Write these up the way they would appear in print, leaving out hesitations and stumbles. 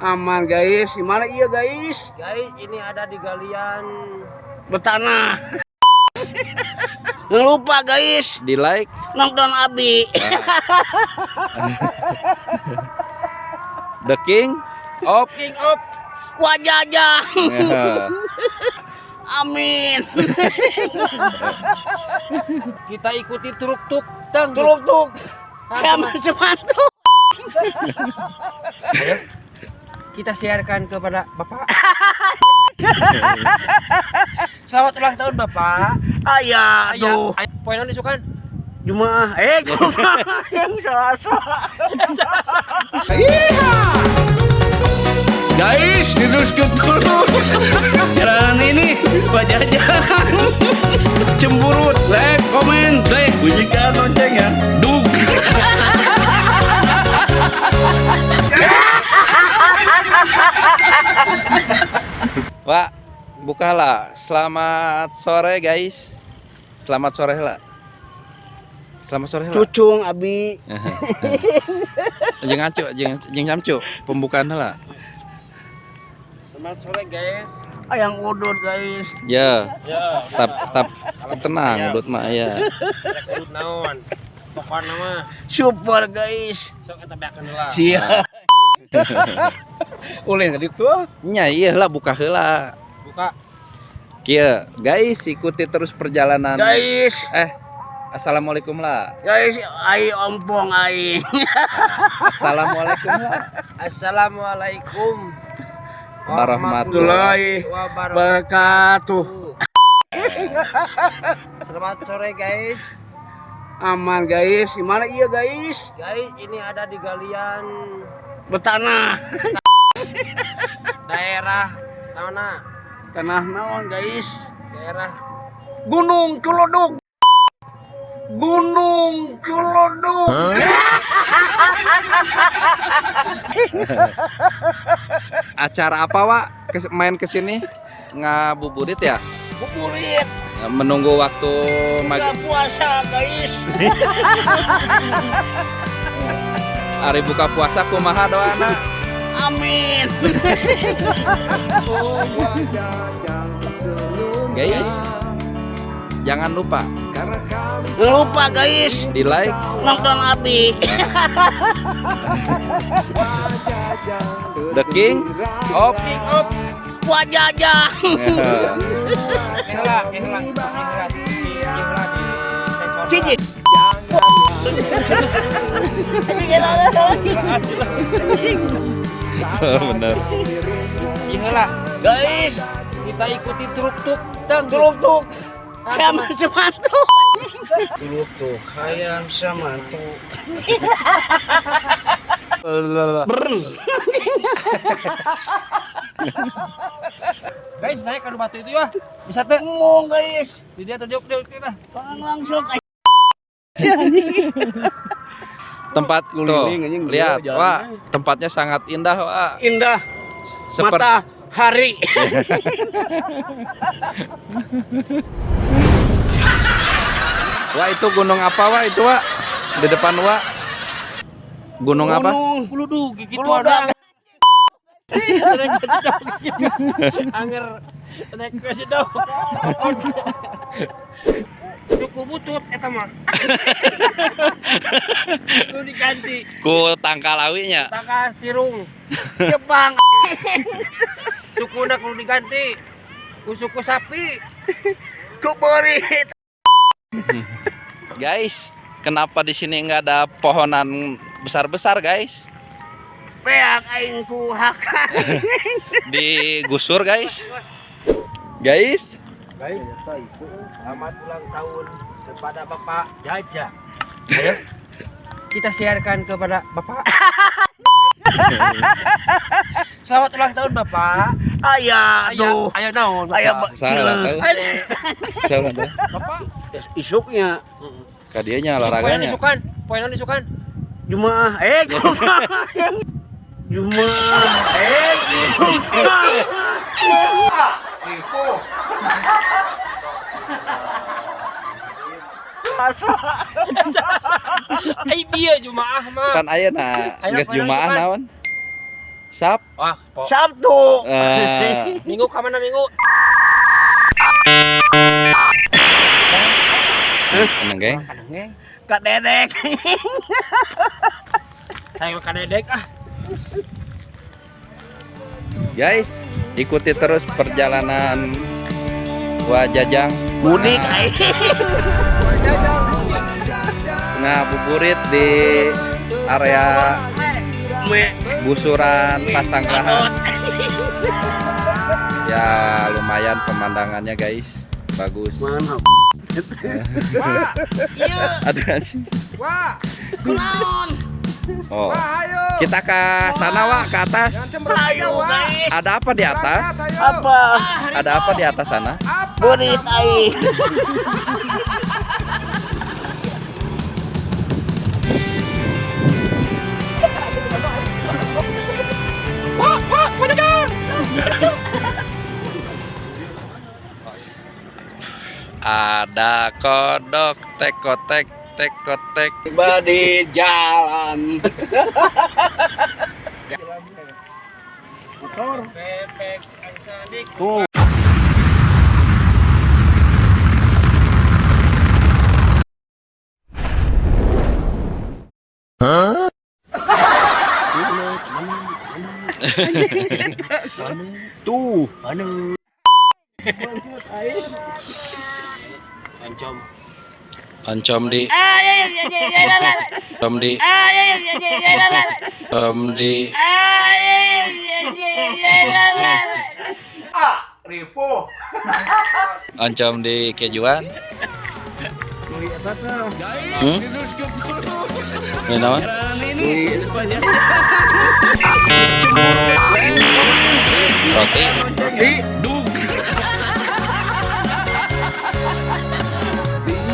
Aman guys, gimana iya guys? Guys, ini ada di galian Betanah. Jangan lupa guys, di like, nonton Abi. The King of Wajajah. Amin. kita ikuti truk-truk dan Truk-truk. Kayak semantu. kita siarkan kepada Bapak. Selamat ulang tahun Bapak. Ayah, tuh. Poin non disukan. Jumaah, yang salah. Guys, diteruskan dulu. Jalan ini Wajajah. Cemburut, like, komen, like, bunyikan lonceng ya. Duk. Wak, bukalah. Selamat sore guys. Selamat sore lah. Selamat sore lah. Cucung Abi. Jeung acu, jeung camcu. Pembukaan lah. Selamat sore guys. Ayang udut guys. Ya. Tap tenang udut mah ya. Rek naon? Pokokna mah Super guys. sok eta beakeun heula. Siap. Ulin tadi tuh. Nya ieu lah buka heula. Buka. Kieu, guys, ikuti terus perjalanan. Guys. Assalamualaikum lah. Guys, ai ompong ai. Assalamualaikum lah. Assalamualaikum Warahmatullahi Wabarakatuh. Selamat sore guys. Aman guys, gimana iya guys? Guys, ini ada di galian Betanah. daerah mana? Tanah naon guys? Daerah Gunung Kelodok. Gunung Kelodok. Acara apa, Wak? Main kesini ngabuburit ya? Buburit. Menunggu waktu Buka puasa guys. hari buka puasa kumaha doana? Amin. Guys, jangan lupa Jangan lupa guys, di like, nonton Abi. The King of Wajajah. Sini. Bener. Iyalah Guys, kita ikuti truk-truk dan truk-truk. Kayak semantu. truk-truk hayam samantu. Guys, naik ke batu itu ya. Bisa teh. Ngomong guys. Di dia tuh dia kita. Langsung aja. Tempat tuh, lihat, Wak, tempatnya sangat indah, Wak. Indah. Seperti Matahari. Wak, itu gunung apa, Wak? Itu, Wak, di depan, Wak. Gunung apa? Kuludug gitu Kuludug. ada. Anger naik ke situ. Cukup butut eta mah. Lu diganti. Ku tangkalawinya. Taka sirung. Jepang. Sukuna kudu diganti. Ku suku sapi. Kuburit. Guys, kenapa di sini nggak ada pohonan besar-besar, guys? Peak aing ku hakan. Digusur, guys. Guys, Guys, selamat ulang tahun kepada Bapak Jaja. Ayo, kita siarkan kepada Bapak. Selamat ulang tahun Bapak. Ayah, tuh. Ayah naon? Ayah salah. Salah dah. Bapak. Isuknya. Kadianya olahraganya. Poin non disukan. Jumaah, Jumaah, Ai dia jumaah mah. Kan ayeuna geus jumaah naon? Wah, Sabtu. minggu ka mana minggu? Eneng geng. Kak Dedek. Saya ka dedek ah. Guys, ikuti terus perjalanan Wajajang Mudik ngabuburit di area Busuran Pasanggrahan. Ya lumayan pemandangannya guys, bagus. Mantap. Aduh anjing. Wah, kunaon? Oh, Wah, ayo. kita ke sana Wak, ke atas. Ayo guys. Ada apa di atas? Apa? Ada apa di atas sana? Burit aing. Ada kodok tekotek tekotek. Tiba di jalan. Bebek angsadik. Tuh. Tuh. Ancom. Oncom di Oncom di Oncom di Ripo. Oncom di kejuan. Ini naon? Roti.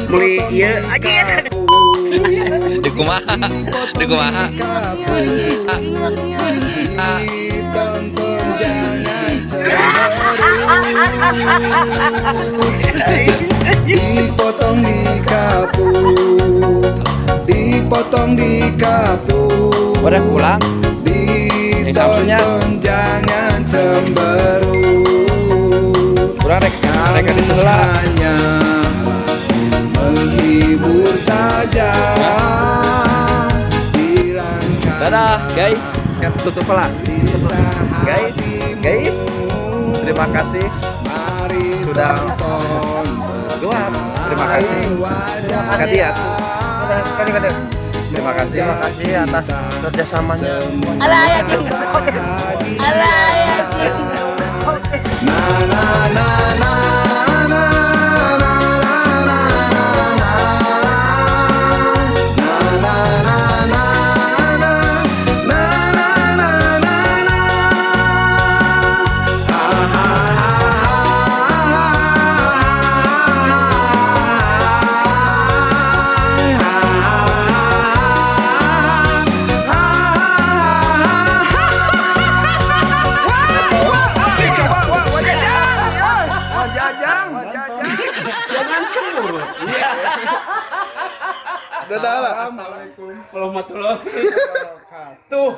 Beli ieu aja. Di kumaha? Di kumaha? Tonton jangan dipotong di kapu, dipotong di kapu. Udah pulang? Ditonton jangan cemberut. Kurang rek di sebelah. Hanya menghibur saja. Dadah guys, sekarang tutup lah. Guys, terima kasih sudah keluar. Terima kasih. Kadiat. Terima kasih atas kerjasamanya. Na na na na na. Assalamualaikum warahmatullahi wabarakatuh.